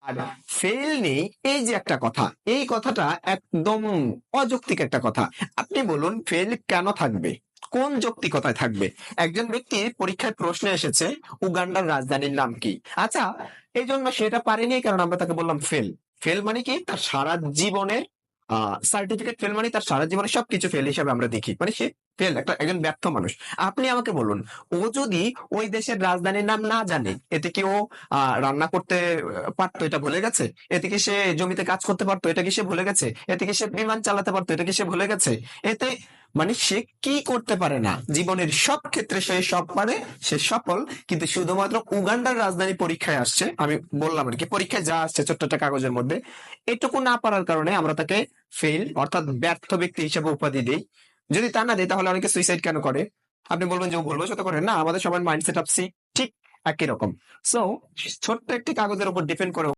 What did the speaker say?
আর fail নেই, এই যে একটা কথা, এই কথাটা একদম অযৌক্তিক একটা কথা। আপনি বলুন ফেল কেন থাকবে? কোন যৌক্তিকতায় থাকবে? একজন ব্যক্তি পরীক্ষায় প্রশ্ন এসেছে উগান্ডার রাজধানীর নাম কি। আচ্ছা, এই জন্য সেটা পারেনি কারণ আমরা তাকে বললাম ফেল। ফেল মানে কি? তার সারা জীবনের সার্টিফিকেট ফেল মানে তার সারা জীবনের সবকিছু ফেল হিসাবে আমরা দেখি, মানে সে ফেল, একজন ব্যর্থ মানুষ। আপনি আমাকে বলুন, ও যদি ওই দেশের রাজধানীর নাম না জানে, এতে কি ও রান্না করতে পারতো? এটা ভুলে গেছে? এতে কি সে জমিতে কাজ করতে পারতো? এটা কি সে ভুলে গেছে? এতে কি সে বিমান চালাতে পারতো? এটা কি সে ভুলে গেছে? এতে মানে সে কি করতে পারে না? জীবনের সব ক্ষেত্রে সে সব পারে, সে সফল। কিন্তু শুধুমাত্র উগান্ডার রাজধানী পরীক্ষায় আসছে, আমি বললাম আর কি, পরীক্ষায় যা আসছে ছোট্ট একটা কাগজের মধ্যে, এটুকু না পারার কারণে আমরা তাকে ফেল অর্থাৎ ব্যর্থ ব্যক্তি হিসেবে উপাধি দিই। যদি তা না দেয় তাহলে অনেকে সুইসাইড কেন করে? আপনি বলবেন যে ও ভুলবশত করে না, আমাদের সবার মাইন্ডসেট অফ ঠিক একই রকম। সো ছোট্ট একটি কাগজের উপর ডিপেন্ড করে